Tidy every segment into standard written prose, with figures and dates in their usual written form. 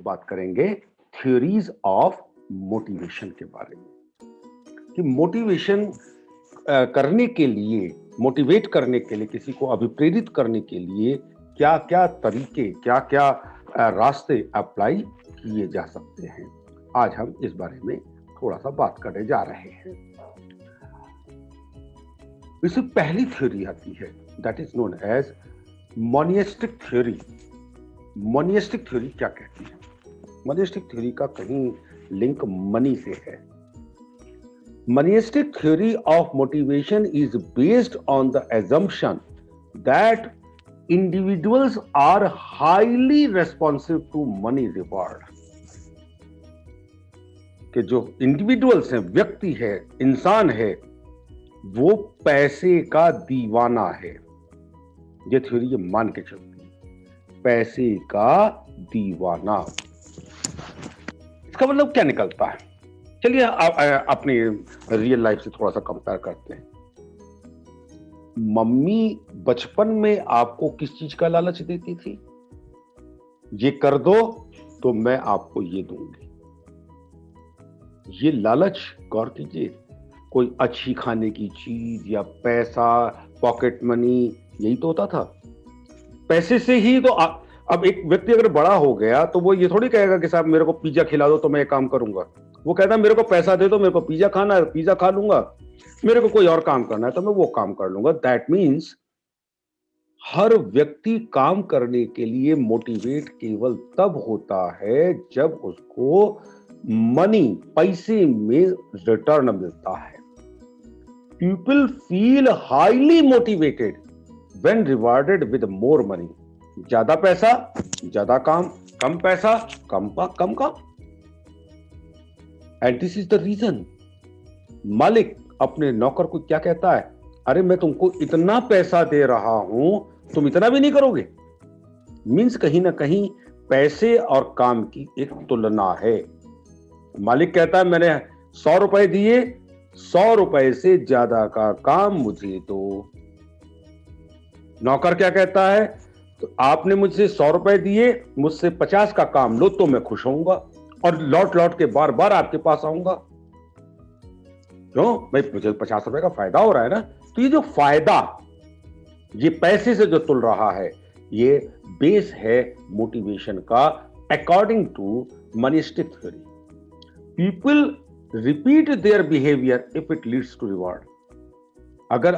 लोग बात करेंगे थ्योरीज ऑफ मोटिवेशन के बारे में कि मोटिवेशन करने के लिए, मोटिवेट करने के लिए, किसी को अभिप्रेरित करने के लिए क्या क्या तरीके, क्या क्या रास्ते अप्लाई किए जा सकते हैं। आज हम इस बारे में थोड़ा सा बात करने जा रहे हैं। इससे पहली थ्योरी आती है that is known as monistic theory. Monistic theory क्या कहती है? मोनिस्टिक थ्योरी का कहीं लिंक मनी से है। Monistic theory of motivation is based on the assumption that individuals are highly responsive to money reward. कि जो इंडिविजुअल्स हैं, व्यक्ति है, इंसान है, वो पैसे का दीवाना है। ये थ्योरी ये मान के चलती है, पैसे का दीवाना। इसका मतलब क्या निकलता है? चलिए अपनी रियल लाइफ से थोड़ा सा कंपेयर करते हैं। मम्मी बचपन में आपको किस चीज का लालच देती थी? ये कर दो तो मैं आपको ये दूंगी। ये लालच, गौर कीजिए, कोई अच्छी खाने की चीज या पैसा, पॉकेट मनी, यही तो होता था। पैसे से ही तो अब एक व्यक्ति अगर बड़ा हो गया तो वो ये थोड़ी कहेगा कि साहब मेरे को पिज्जा खिला दो तो मैं ये काम करूंगा। वो कहता है मेरे को पैसा दे दो, मेरे को पिज्जा खाना है, पिज्जा खा लूंगा। मेरे को कोई और काम करना है तो मैं वो काम कर लूंगा। दैट मीन्स हर व्यक्ति काम करने के लिए मोटिवेट केवल तब होता है जब उसको मनी, पैसे में रिटर्न मिलता है। People feel highly motivated when rewarded with more money. ज्यादा पैसा, ज्यादा काम, कम पैसा, कम काम। And this is the reason मालिक अपने नौकर को क्या कहता है? अरे मैं तुमको इतना पैसा दे रहा हूं, तुम इतना भी नहीं करोगे। मीन्स कहीं ना कहीं पैसे और काम की एक तुलना है। मालिक कहता है मैंने 100 रुपए दिए, 100 रुपए से ज्यादा का काम मुझे दो। नौकर क्या कहता है? तो आपने मुझसे 100 रुपए दिए, मुझसे 50 का काम लो तो मैं खुश होऊंगा और लौट लौट के बार बार आपके पास आऊंगा। क्यों भाई? मुझे 50 रुपए का फायदा हो रहा है ना। तो ये जो फायदा, ये पैसे से जो तुल रहा है, ये बेस है मोटिवेशन का according to monistic theory. People repeat their behaviour if it leads to reward. अगर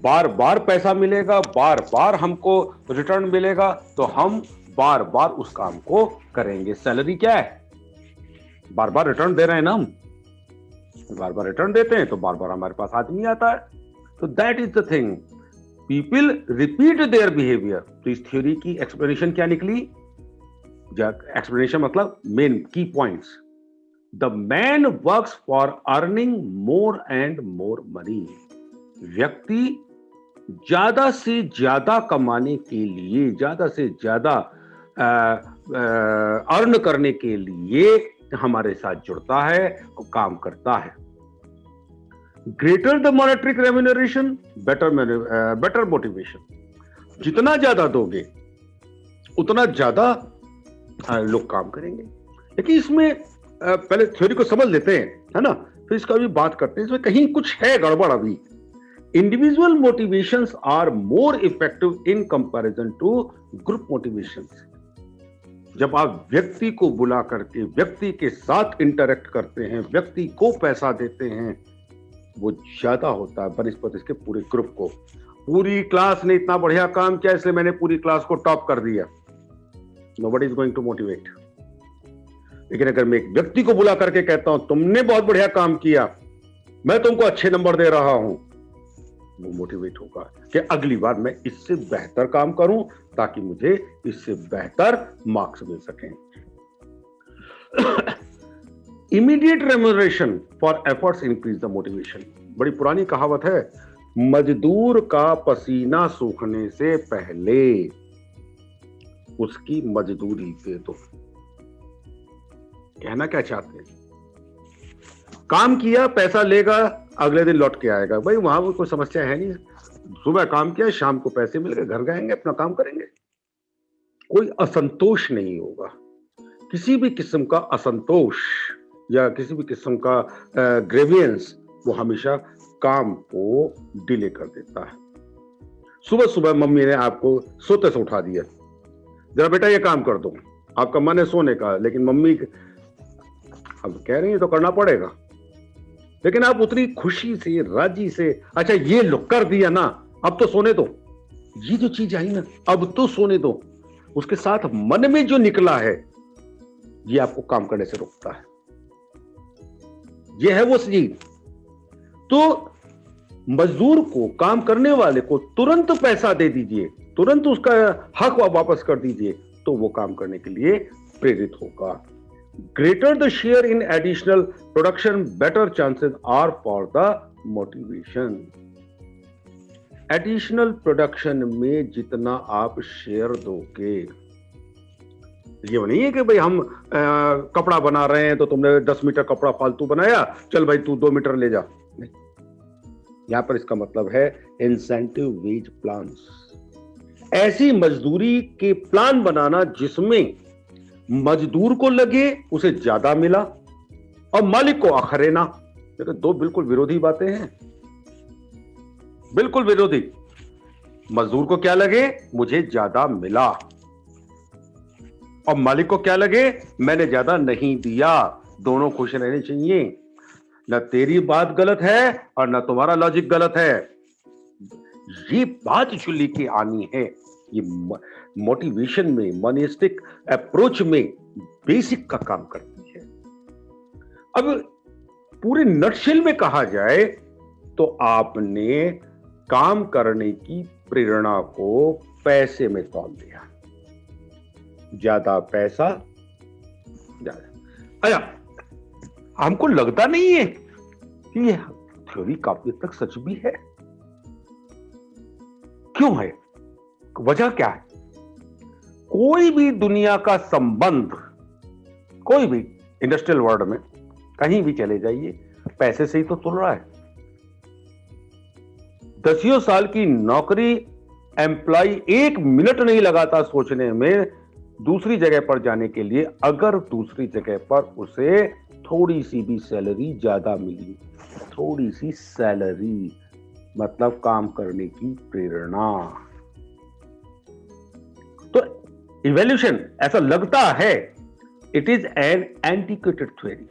बार बार पैसा मिलेगा, बार बार हमको रिटर्न मिलेगा, तो हम बार बार उस काम को करेंगे। सैलरी क्या है? बार बार रिटर्न दे रहे हैं ना हम, बार बार रिटर्न देते हैं तो बार बार हमारे पास आदमी आता है। तो that is the thing, people repeat their behaviour. तो इस थ्योरी की एक्सप्लेनेशन क्या निकली? एक्सप्लेनेशन मतलब मेन की points. The man works for earning more and more money. व्यक्ति ज्यादा से ज्यादा कमाने के लिए, ज्यादा से ज्यादा अर्न करने के लिए हमारे साथ जुड़ता है और काम करता है। Greater the monetary remuneration, better motivation. जितना ज्यादा दोगे उतना ज्यादा लोग काम करेंगे। लेकिन इसमें पहले थ्योरी को समझ लेते हैं, है ना, फिर इसका भी बात करते हैं। इसमें कहीं कुछ है गड़बड़ अभी। Individual motivations are more effective in comparison to group motivations. जब आप व्यक्ति को बुला करके व्यक्ति के साथ इंटरेक्ट करते हैं, व्यक्ति को पैसा देते हैं, वो ज्यादा होता है बनिस्बत इसके पूरे ग्रुप को। पूरी क्लास ने इतना बढ़िया काम किया इसलिए मैंने पूरी क्लास को टॉप कर दिया। Nobody is going to motivate. लेकिन अगर मैं एक व्यक्ति को बुला करके कहता हूं तुमने बहुत बढ़िया काम किया, मैं तुमको अच्छे नंबर दे रहा हूं, वो मोटिवेट होगा कि अगली बार मैं इससे बेहतर काम करूं ताकि मुझे इससे बेहतर मार्क्स मिल सकें। Immediate remuneration for efforts increase the motivation. बड़ी पुरानी कहावत है, मजदूर का पसीना सूखने से पहले उसकी मजदूरी दे दो। कहना क्या चाहते हैं? काम किया, पैसा लेगा, अगले दिन लौट के आएगा। भाई वहां कोई समस्या है नहीं। सुबह काम किया, शाम को पैसे मिल गए, घर जाएंगे, अपना काम करेंगे, कोई असंतोष नहीं होगा। किसी भी किस्म का असंतोष या किसी भी किस्म का ग्रेवियंस वो हमेशा काम को डिले कर देता है। सुबह सुबह मम्मी ने आपको सोते से उठा दिया, जरा बेटा ये काम कर दो, आपका मन है सोने का, लेकिन मम्मी अब कह रही है तो करना पड़ेगा, लेकिन आप उतनी खुशी से राजी से, अच्छा ये लो कर दिया ना, अब तो सोने दो, ये जो चीज आई ना अब तो सोने दो, उसके साथ मन में जो निकला है ये आपको काम करने से रोकता है। ये है वो चीज। तो मजदूर को, काम करने वाले को तुरंत पैसा दे दीजिए, तुरंत उसका हक वापस कर दीजिए, तो वो काम करने के लिए प्रेरित होगा। Greater the share in additional production, better chances are for the motivation. Additional production में जितना आप शेयर दोगे, ये नहीं है कि भाई हम कपड़ा बना रहे हैं तो तुमने 10 मीटर कपड़ा फालतू बनाया, चल भाई तू 2 मीटर ले जा, नहीं। यहां पर इसका मतलब है इंसेंटिव वेज प्लान्स, ऐसी मजदूरी के प्लान बनाना जिसमें मजदूर को लगे उसे ज्यादा मिला और मालिक को अखरे ना। तो दो बिल्कुल विरोधी बातें हैं, बिल्कुल विरोधी। मजदूर को क्या लगे मुझे ज्यादा मिला, और मालिक को क्या लगे मैंने ज्यादा नहीं दिया। दोनों खुश रहने चाहिए, ना तेरी बात गलत है और ना तुम्हारा लॉजिक गलत है। ये बात जो लेके आनी है, ये मोटिवेशन में, मॉनिस्टिक अप्रोच में बेसिक का काम करती है। अब पूरे नटशेल में कहा जाए तो आपने काम करने की प्रेरणा को पैसे में तौल दिया, ज्यादा पैसा ज्यादा। अच्छा, हमको लगता नहीं है कि यह थ्योरी काफी हद तक सच भी है। क्यों है, वजह क्या है? कोई भी दुनिया का संबंध, कोई भी इंडस्ट्रियल वर्ल्ड में कहीं भी चले जाइए, पैसे से ही तो तुल रहा है। 10 साल की नौकरी एम्प्लॉय 1 मिनट नहीं लगाता सोचने में दूसरी जगह पर जाने के लिए, अगर दूसरी जगह पर उसे थोड़ी सी भी सैलरी ज्यादा मिली, थोड़ी सी सैलरी मतलब काम करने की प्रेरणा। तो इवोल्यूशन ऐसा लगता है, it is an antiquated theory.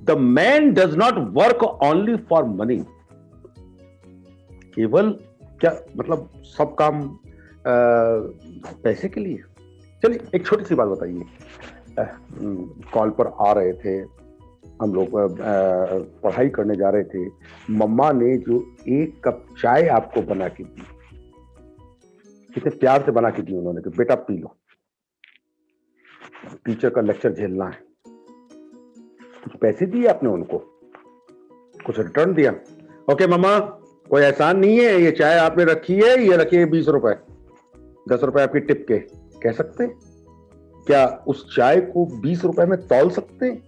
The man does not work only for money. केवल क्या मतलब सब काम पैसे के लिए? चलिए एक छोटी सी बात बताइए। कॉल पर आ रहे थे हम लोग, पढ़ाई करने जा रहे थे, मम्मा ने जो 1 कप चाय आपको बना के दी, कितने प्यार से बना के दी उन्होंने कि बेटा पी लो, टीचर का लेक्चर झेलना है। कुछ पैसे दिए आपने उनको, कुछ रिटर्न दिया? ओके मम्मा, कोई एहसान नहीं है, ये चाय आपने रखी है, ये रखिए 20 रुपए, 10 रुपए आपकी टिप के, कह सकते हैं? क्या उस चाय को 20 रुपए में तौल सकते हैं?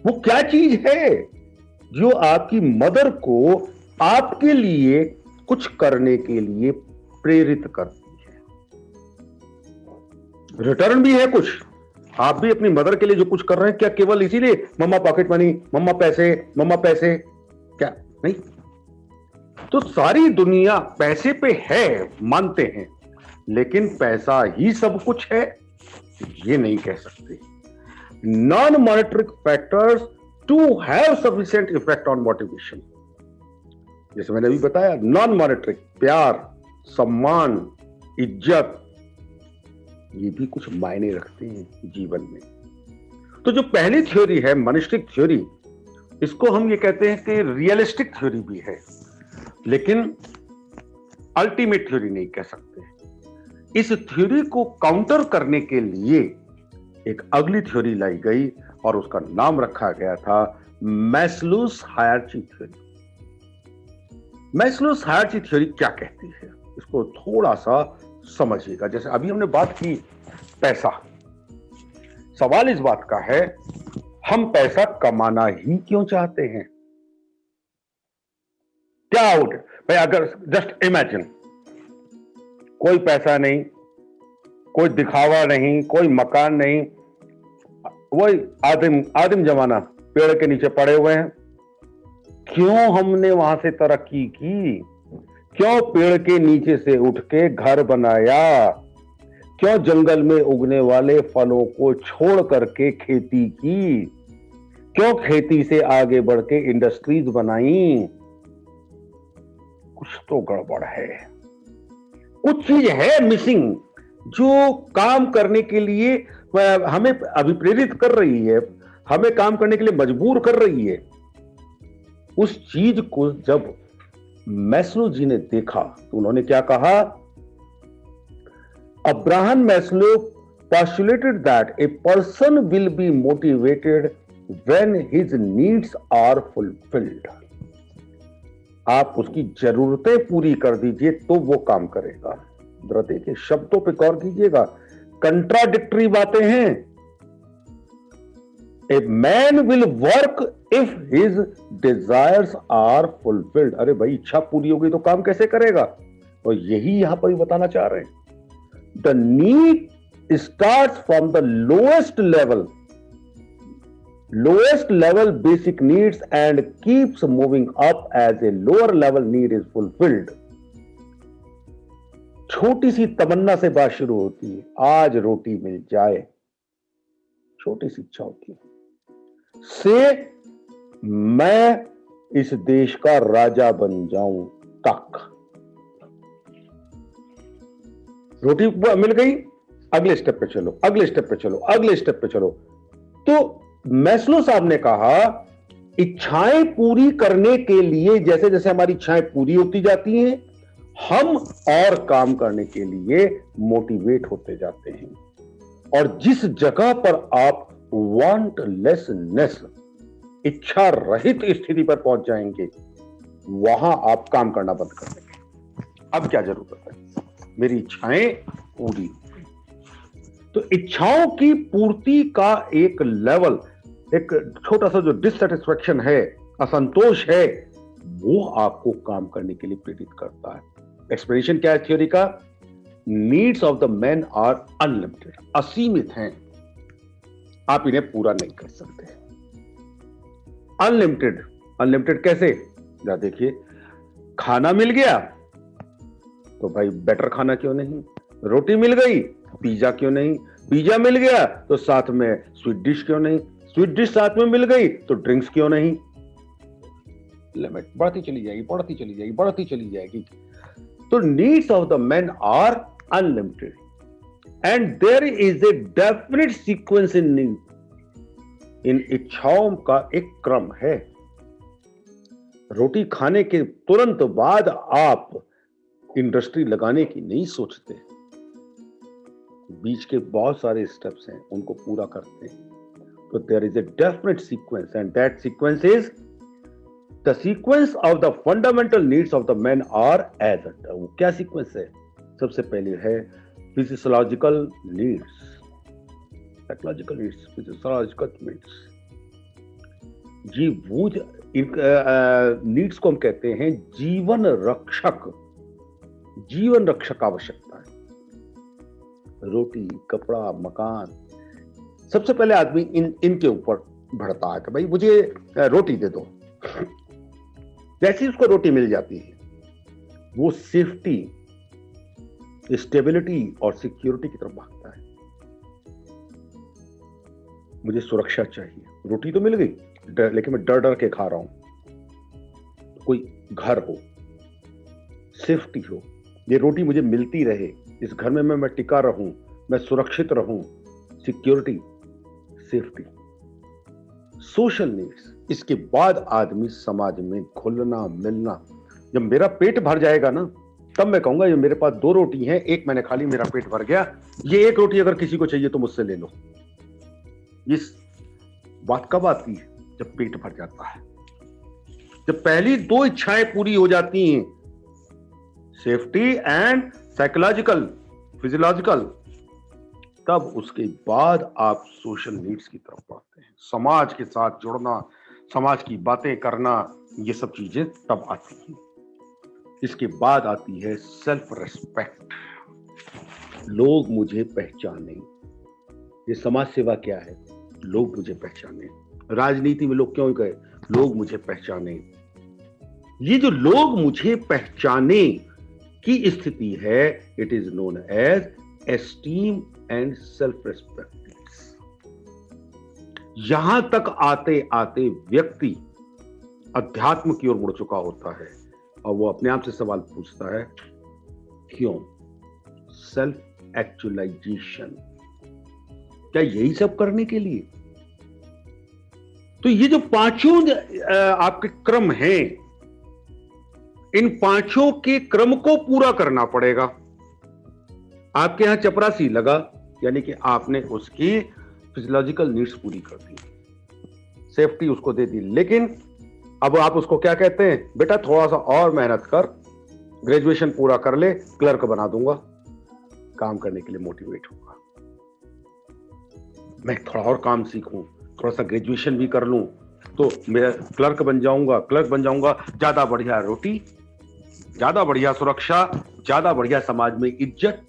वो क्या चीज है जो आपकी मदर को आपके लिए कुछ करने के लिए प्रेरित करती है? रिटर्न भी है कुछ, आप भी अपनी मदर के लिए जो कुछ कर रहे हैं, क्या केवल इसीलिए मम्मा पॉकेट मनी, मम्मा पैसे, क्या नहीं? तो सारी दुनिया पैसे पे है, मानते हैं, लेकिन पैसा ही सब कुछ है ये नहीं कह सकते। Non monetary factors to have sufficient effect on motivation. जैसे मैंने अभी बताया, नॉन मॉनेटरी, प्यार, सम्मान, इज्जत, ये भी कुछ मायने रखते हैं जीवन में। तो जो पहली थ्योरी है मॉनिस्टिक थ्योरी, इसको हम ये कहते हैं कि रियलिस्टिक थ्योरी भी है, लेकिन अल्टीमेट थ्योरी नहीं कह सकते। इस थ्योरी को काउंटर करने के लिए एक अगली थ्योरी लाई गई और उसका नाम रखा गया था Maslow's hierarchy theory. Maslow's hierarchy theory क्या कहती है, इसको थोड़ा सा समझिएगा। जैसे अभी हमने बात की पैसा, सवाल इस बात का है हम पैसा कमाना ही क्यों चाहते हैं? क्या भाई, अगर जस्ट इमेजिन कोई पैसा नहीं, कोई दिखावा नहीं, कोई मकान नहीं, वही आदिम जमाना, पेड़ के नीचे पड़े हुए हैं। क्यों हमने वहां से तरक्की की? क्यों पेड़ के नीचे से उठ के घर बनाया? क्यों जंगल में उगने वाले फलों को छोड़ करके खेती की? क्यों खेती से आगे बढ़ के इंडस्ट्रीज बनाई? कुछ तो गड़बड़ है, कुछ चीज है मिसिंग, जो काम करने के लिए हमें अभिप्रेरित कर रही है, हमें काम करने के लिए मजबूर कर रही है। उस चीज को जब मैस्लो जी ने देखा तो उन्होंने क्या कहा? Abraham Maslow postulated that a person will be motivated when his needs are fulfilled. आप उसकी जरूरतें पूरी कर दीजिए तो वो काम करेगा। जरा देखिए, शब्दों पे गौर कीजिएगा, कंट्राडिक्टरी बातें हैं। A man will work if his desires are fulfilled. अरे भाई, इच्छा पूरी होगी तो काम कैसे करेगा? और यही यहां पर भी बताना चाह रहे हैं। The need starts from the lowest level basic needs and keeps moving up as a lower level need is fulfilled. छोटी सी तमन्ना से बात शुरू होती है, आज रोटी मिल जाए, छोटी सी इच्छा होती है, से मैं इस देश का राजा बन जाऊं तक। रोटी मिल गई, अगले स्टेप पे चलो, अगले स्टेप पे चलो, अगले स्टेप पे चलो। तो मैस्लो साहब ने कहा, इच्छाएं पूरी करने के लिए जैसे जैसे हमारी इच्छाएं पूरी होती जाती हैं, हम और काम करने के लिए मोटिवेट होते जाते हैं। और जिस जगह पर आप वांटलेसनेस, इच्छा रहित स्थिति पर पहुंच जाएंगे, वहां आप काम करना बंद कर देंगे। अब क्या जरूरत है? मेरी इच्छाएं पूरी। तो इच्छाओं की पूर्ति का एक लेवल, एक छोटा सा जो डिससेटिस्फैक्शन है, असंतोष है, वो आपको काम करने के लिए प्रेरित करता है। एक्सप्लेनेशन क्या है थ्योरी का? Needs of the man are unlimited, असीमित हैं, आप इन्हें पूरा नहीं कर सकते। अनलिमिटेड, अनलिमिटेड कैसे? जरा देखिए, खाना मिल गया तो भाई बेटर खाना क्यों नहीं? रोटी मिल गई, पिज्जा क्यों नहीं? पिज्जा मिल गया तो साथ में स्वीट डिश क्यों नहीं? स्वीट डिश साथ में मिल गई तो ड्रिंक्स क्यों नहीं? लिमिट बढ़ती चली जाएगी, बढ़ती चली जाएगी, बढ़ती चली जाएगी। तो needs of the man are unlimited and there is a definite sequence in need. इन इच्छाओं का एक क्रम है। रोटी खाने के तुरंत बाद आप इंडस्ट्री लगाने की नहीं सोचते, बीच के बहुत सारे स्टेप्स हैं, उनको पूरा करते हैं। तो there is a definite sequence and that sequence is the sequence of the fundamental needs of the man are as under. वो क्या सीक्वेंस है? सबसे पहले है physiological needs, psychological needs, physiological needs. जी, वो नीड्स को हम कहते हैं जीवन रक्षक, जीवन रक्षक आवश्यकता है। रोटी, कपड़ा, मकान, सबसे पहले आदमी इनके ऊपर बढ़ता है कि भाई मुझे रोटी दे दो। जैसे उसको रोटी मिल जाती है, वो सेफ्टी, स्टेबिलिटी और सिक्योरिटी की तरफ भागता है। मुझे सुरक्षा चाहिए, रोटी तो मिल गई लेकिन मैं डर डर के खा रहा हूं। कोई घर हो, सेफ्टी हो, ये रोटी मुझे मिलती रहे, इस घर में मैं टिका रहूं, मैं सुरक्षित रहूं, सिक्योरिटी, सेफ्टी। सोशल नीड्स, इसके बाद आदमी समाज में घुलना मिलना। जब मेरा पेट भर जाएगा ना, तब मैं कहूंगा ये मेरे पास 2 रोटी हैं, एक मैंने खा ली, मेरा पेट भर गया, ये 1 रोटी अगर किसी को चाहिए तो मुझसे ले लो। इस बात कब आती है? जब पेट भर जाता है, जब पहली 2 इच्छाएं पूरी हो जाती हैं, सेफ्टी एंड साइकोलॉजिकल, फिजियोलॉजिकल, तब उसके बाद आप सोशल नीड्स की तरफ बढ़ते हैं। समाज के साथ जुड़ना, समाज की बातें करना, ये सब चीजें तब आती हैं। इसके बाद आती है सेल्फ रेस्पेक्ट। लोग मुझे पहचाने। ये समाज सेवा क्या है? लोग मुझे पहचाने। राजनीति में लोग क्यों गए? लोग मुझे पहचाने। ये जो लोग मुझे पहचाने की स्थिति है, it is known as esteem and self respect. यहां तक आते आते व्यक्ति अध्यात्म की ओर मुड़ चुका होता है और वो अपने आप से सवाल पूछता है, क्यों? Self actualisation. क्या यही सब करने के लिए? तो ये जो पांचों आपके क्रम हैं, इन पांचों के क्रम को पूरा करना पड़ेगा। आपके यहां चपरासी लगा, यानी कि आपने उसकी फिजियोलॉजिकल नीड्स पूरी कर दी, सेफ्टी उसको दे दी, लेकिन अब आप उसको क्या कहते हैं? बेटा थोड़ा सा और मेहनत कर, ग्रेजुएशन पूरा कर ले, क्लर्क बना दूंगा। काम करने के लिए मोटिवेट होगा। मैं थोड़ा और काम सीखूं, थोड़ा सा ग्रेजुएशन भी कर लूं, तो मैं क्लर्क बन जाऊंगा। क्लर्क बन जाऊंगा, ज्यादा बढ़िया रोटी, ज्यादा बढ़िया सुरक्षा, ज्यादा बढ़िया समाज में इज्जत।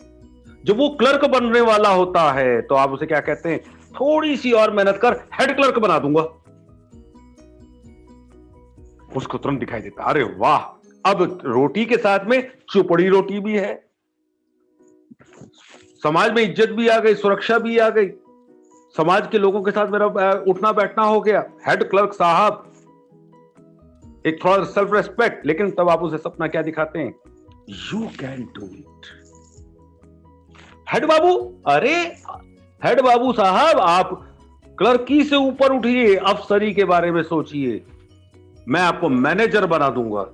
जब वो क्लर्क बनने वाला होता है तो आप उसे क्या कहते हैं? थोड़ी सी और मेहनत कर, हेड क्लर्क बना दूंगा। उसको तुरंत दिखाई देता, अरे वाह, अब रोटी के साथ में चुपड़ी रोटी भी है, समाज में इज्जत भी आ गई, सुरक्षा भी आ गई, समाज के लोगों के साथ मेरा उठना बैठना हो गया। हेड क्लर्क साहब, एक थोड़ा सेल्फ रेस्पेक्ट। लेकिन तब आप उसे सपना क्या दिखाते हैं? You can do it. Head babu, अरे हेड बाबू साहब, आप क्लर्की से ऊपर उठिए, अफसरी के बारे में सोचिए, मैं आपको मैनेजर बना दूंगा।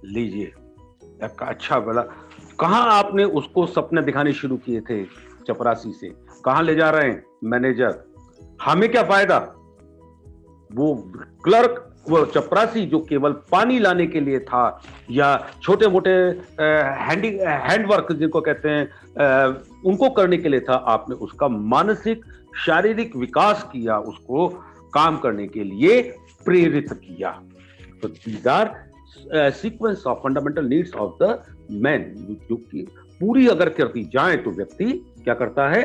लीजिए, अच्छा बोला। कहां आपने उसको सपने दिखाने शुरू किए थे? चपरासी से। कहां ले जा रहे हैं? मैनेजर। हमें क्या फायदा? वो क्लर्क, वो चपरासी जो केवल पानी लाने के लिए था, या छोटे मोटे हैंडवर्क जिनको कहते हैं, उनको करने के लिए था, आपने उसका मानसिक शारीरिक विकास किया, उसको काम करने के लिए प्रेरित किया। तो these are sequence of fundamental needs of the man, जो कि पूरी अगर करती जाए तो व्यक्ति क्या करता है?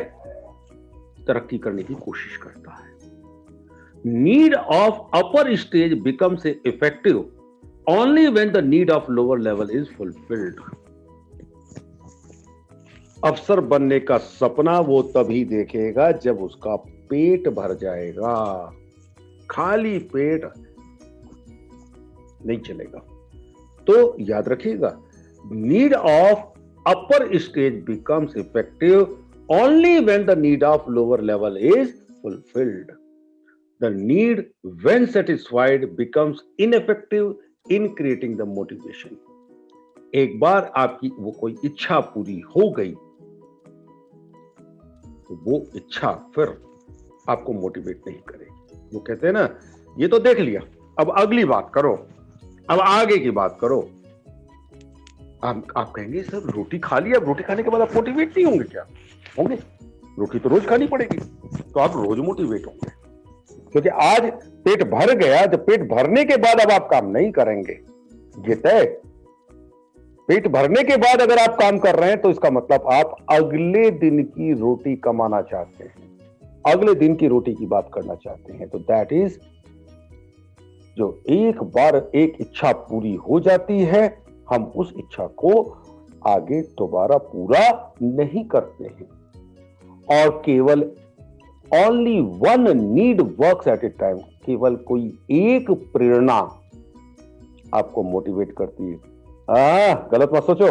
तरक्की करने की कोशिश करता है। Need of upper stage becomes effective only when the need of lower level is fulfilled. अफसर बनने का सपना वो तभी देखेगा जब उसका पेट भर जाएगा। खाली पेट नहीं चलेगा। तो याद रखिएगा, need of upper stage becomes effective only when the need of lower level is fulfilled. The need when satisfied becomes ineffective in creating the motivation. एक बार आपकी वो कोई इच्छा पूरी हो गई तो वो इच्छा फिर आपको मोटिवेट नहीं करेगी। वो कहते हैं ना, ये तो देख लिया, अब अगली बात करो, अब आगे की बात करो। आप कहेंगे सर रोटी खा लिया, अब रोटी खाने के बाद आप मोटिवेट नहीं होंगे? क्या होंगे? रोटी तो रोज खानी पड़ेगी, तो आप रोज मोटिवेट होंगे, क्योंकि आज पेट भर गया। जब पेट भरने के बाद अब आप काम नहीं करेंगे, ये तय। पेट भरने के बाद अगर आप काम कर रहे हैं तो इसका मतलब आप अगले दिन की रोटी कमाना चाहते हैं, अगले दिन की रोटी की बात करना चाहते हैं। तो दैट इज, जो एक बार एक इच्छा पूरी हो जाती है, हम उस इच्छा को आगे दोबारा पूरा नहीं करते हैं। और केवल only one need works at A time, केवल कोई एक प्रेरणा आपको मोटिवेट करती है। गलत मत सोचो,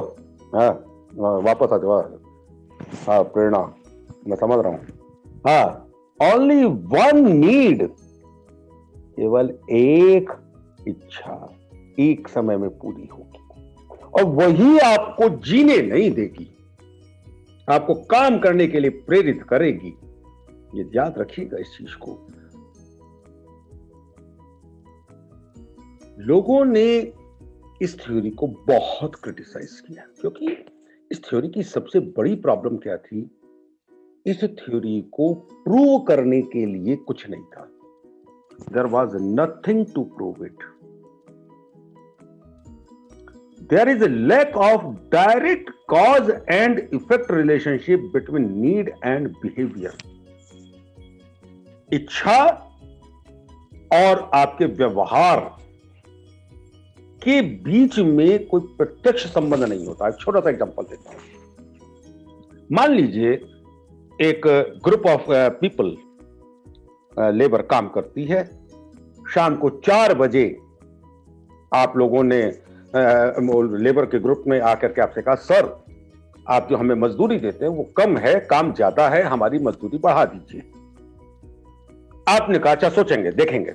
वापस आ जाओ। हाँ, प्रेरणा मैं समझ रहा हूं। हाँ, ओनली वन नीड, केवल एक इच्छा एक समय में पूरी होगी, और वही आपको जीने नहीं देगी, आपको काम करने के लिए प्रेरित करेगी। ये याद रखिएगा इस चीज को। लोगों ने इस थ्योरी को बहुत क्रिटिसाइज किया, क्योंकि इस थ्योरी की सबसे बड़ी प्रॉब्लम क्या थी? इस थ्योरी को प्रूव करने के लिए कुछ नहीं था। There was nothing to prove it. there is a lack of direct cause and effect relationship between need and behavior. इच्छा और आपके व्यवहार के बीच में कोई प्रत्यक्ष संबंध नहीं होता। एक छोटा सा एग्जांपल देता हूं। मान लीजिए एक ग्रुप ऑफ पीपल, लेबर काम करती है। शाम को 4 बजे आप लोगों ने लेबर के ग्रुप में आकर के आपसे कहा, सर आप जो हमें मजदूरी देते हैं वो कम है, काम ज्यादा है, हमारी मजदूरी बढ़ा दीजिए। आपने कहा अच्छा सोचेंगे, देखेंगे।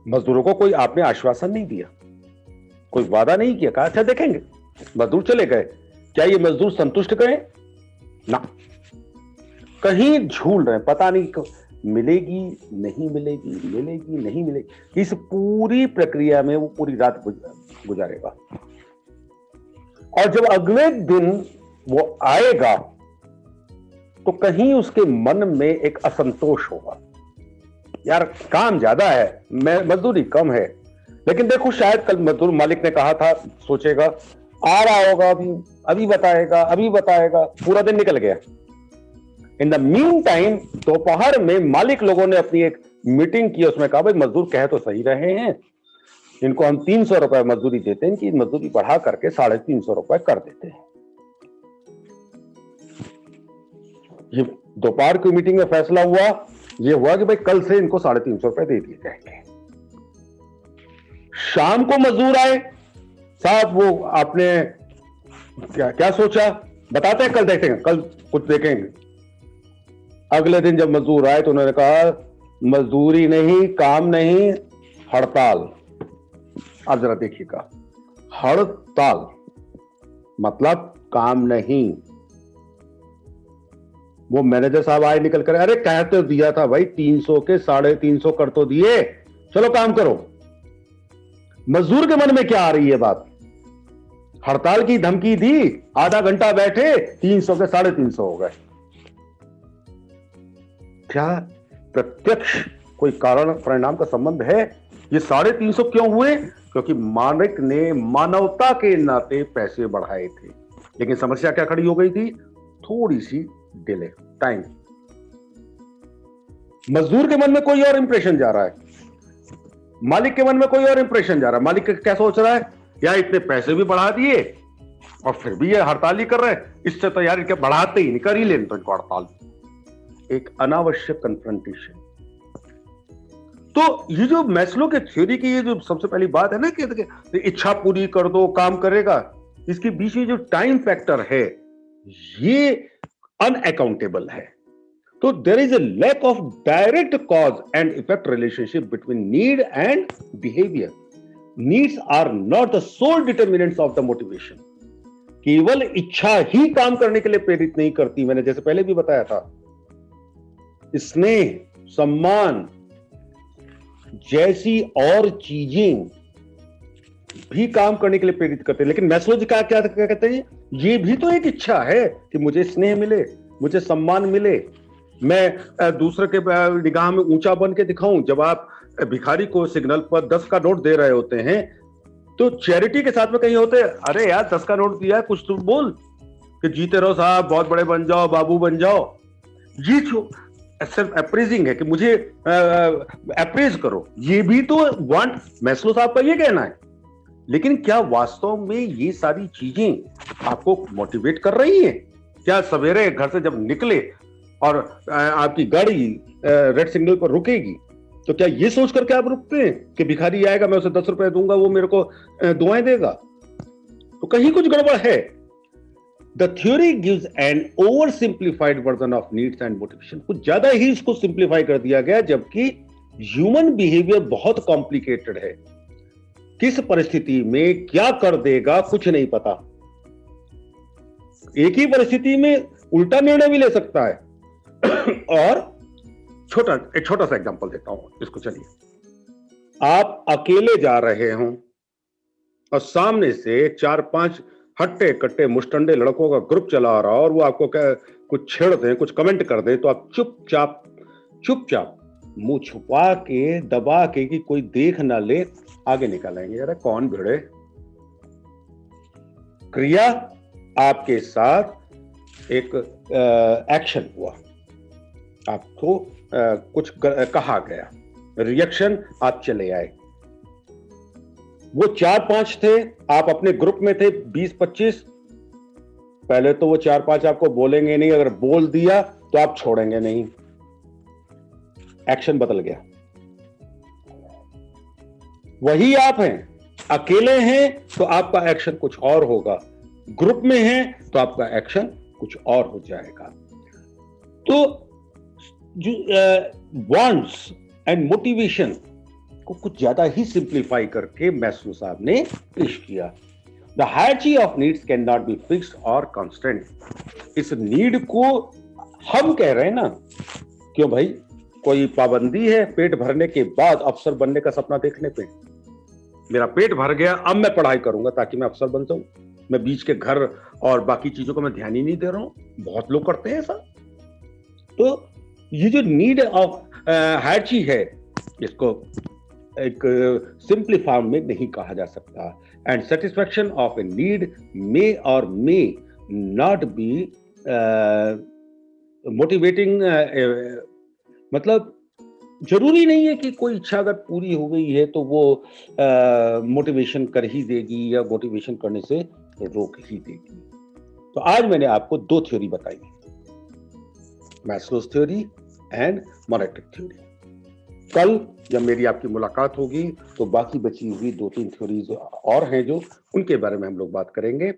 मजदूरों को कोई आपने आश्वासन नहीं दिया, कोई वादा नहीं किया, कहा अच्छा देखेंगे। मजदूर चले गए। क्या ये मजदूर संतुष्ट गए? ना, कहीं झूल रहे, पता नहीं मिलेगी नहीं मिलेगी, मिलेगी नहीं मिलेगी। इस पूरी प्रक्रिया में वो पूरी रात गुजारेगा और जब अगले दिन वो आएगा तो कहीं उसके मन में एक असंतोष होगा, यार काम ज्यादा है, मजदूरी कम है। लेकिन देखो शायद कल मजदूर मालिक ने कहा था, सोचेगा आ रहा होगा, अभी बताएगा, अभी बताएगा। पूरा दिन निकल गया। इन द मीन टाइम दोपहर में मालिक लोगों ने अपनी एक मीटिंग की, उसमें कहा भाई मजदूर कह तो सही रहे हैं, इनको हम 300 रुपए मजदूरी देते हैं, इनकी मजदूरी बढ़ा करके 350 रुपए कर देते हैं। ये दोपहर की मीटिंग में फैसला हुआ, ये हुआ कि भाई कल से इनको 350 रुपए दे दिए जाएंगे। शाम को मजदूर आए, साहब वो आपने क्या सोचा, बताते हैं, कल देखेंगे, कल कुछ देखेंगे। अगले दिन जब मजदूर आए तो उन्होंने कहा मजदूरी नहीं, काम नहीं, हड़ताल। अब जरा देखिएगा, हड़ताल मतलब काम नहीं। वो मैनेजर साहब आए निकल कर, अरे कह तो दिया था भाई 300 के 350 कर तो दिए, चलो काम करो। मजदूर के मन में क्या आ रही है बात? हड़ताल की धमकी दी, आधा घंटा बैठे, 300 के 350 हो गए। क्या प्रत्यक्ष कोई कारण परिणाम का संबंध है? ये 350 क्यों हुए? क्योंकि मालिक ने मानवता के नाते पैसे बढ़ाए थे। लेकिन समस्या क्या खड़ी हो गई थी? थोड़ी सी डिले, टाइम। मजदूर के मन में कोई और इंप्रेशन जा रहा है, मालिक के मन में कोई और इंप्रेशन जा रहा है। मालिक क्या सोच रहा है, यार इतने पैसे भी बढ़ा दिए और फिर भी ये हड़ताल ही कर रहे हैं, इससे तो यार इनके बढ़ाते ही नहीं, कर ही लेने तो इनको हड़ताल। एक अनावश्यक कन्फ्रंटेशन। तो ये जो मैस्लो के थ्योरी की ये जो सबसे पहली बात है ना कि इच्छा पूरी कर दो काम करेगा, इसके बीच में जो टाइम फैक्टर है ये अनअकाउंटेबल है। तो there is a lack of direct cause and effect relationship between need and behaviour. Needs are not the sole determinants of the motivation. केवल इच्छा ही काम करने के लिए प्रेरित नहीं करती। मैंने जैसे पहले भी बताया था, स्नेह, सम्मान जैसी और चीजें भी काम करने के लिए प्रेरित करते हैं। लेकिन मैस्लो जी क्या कहते हैं, ये भी तो एक इच्छा है कि मुझे स्नेह मिले, मुझे सम्मान मिले, मैं दूसरे के निगाह में ऊंचा बन के दिखाऊं। जब आप भिखारी को सिग्नल पर 10 का नोट दे रहे होते हैं तो चैरिटी के साथ में कहीं होते हैं, अरे यार 10 का नोट दिया है, कुछ तुम बोल कि जीते रहो साहब, बहुत बड़े बन जाओ, बाबू बन जाओ। ये जो सेल्फ अप्रेजिंग है कि मुझे अप्रेज करो, ये भी तो वांट, मैस्लो साहब का ये कहना है। लेकिन क्या वास्तव में ये सारी चीजें आपको मोटिवेट कर रही हैं? क्या सवेरे घर से जब निकले और आपकी गाड़ी रेड सिग्नल पर रुकेगी तो क्या ये सोच करके आप रुकते हैं कि भिखारी आएगा, मैं उसे 10 रुपए दूंगा, वो मेरे को दुआएं देगा? तो कहीं कुछ गड़बड़ है। The theory gives an oversimplified version of needs and motivation। कुछ ज्यादा ही इसको सिंप्लीफाई कर दिया गया, जबकि ह्यूमन बिहेवियर बहुत कॉम्प्लिकेटेड है। किस परिस्थिति में क्या कर देगा कुछ नहीं पता। एक ही परिस्थिति में उल्टा निर्णय भी ले सकता है। और एक छोटा सा एग्जांपल देता हूं इसको। चलिए, आप अकेले जा रहे हो और सामने से 4-5 हट्टे कट्टे मुस्टंडे लड़कों का ग्रुप चला रहा और वो आपको कुछ छेड़ दें, कुछ कमेंट कर दे, तो आप चुपचाप मुंह छुपा के, दबा के कि कोई देख ना ले, आगे निकल आएंगे। अरे कौन भिड़े, क्रिया, आपके साथ एक एक्शन हुआ, आपको कुछ कहा गया, रिएक्शन, आप चले आए। वो 4-5 थे, आप अपने ग्रुप में थे 20-25। पहले तो वो 4-5 आपको बोलेंगे नहीं, अगर बोल दिया तो आप छोड़ेंगे नहीं। एक्शन बदल गया। वही आप हैं, अकेले हैं तो आपका एक्शन कुछ और होगा, ग्रुप में हैं तो आपका एक्शन कुछ और हो जाएगा। तो जो वांट्स एंड मोटिवेशन को कुछ ज्यादा ही सिंप्लीफाई करके मैस्लो साहब ने पेश किया। The hierarchy of needs can not be fixed और कांस्टेंट। इस नीड को हम कह रहे हैं ना, क्यों भाई, कोई पाबंदी है पेट भरने के बाद अफसर बनने का सपना देखने पे? मेरा पेट भर गया, अब मैं पढ़ाई करूंगा ताकि मैं अफसर बन जाऊं, मैं बीच के घर और बाकी चीजों को मैं ध्यान ही नहीं दे रहा हूं। बहुत लोग करते हैं ऐसा। तो ये जो नीड ऑफ हायरार्की है, इसको एक सिंपली फॉर्म में नहीं कहा जा सकता। And satisfaction of a need may और मे नॉट बी मोटिवेटिंग, मतलब जरूरी नहीं है कि कोई इच्छा अगर पूरी हो गई है तो वो मोटिवेशन कर ही देगी या मोटिवेशन करने से रोक ही देगी। तो आज मैंने आपको 2 थ्योरी बताई, मैस्लोस थ्योरी एंड मोनेटिक थ्योरी। कल जब मेरी आपकी मुलाकात होगी तो बाकी बची हुई 2-3 थ्योरीज और हैं जो, उनके बारे में हम लोग बात करेंगे।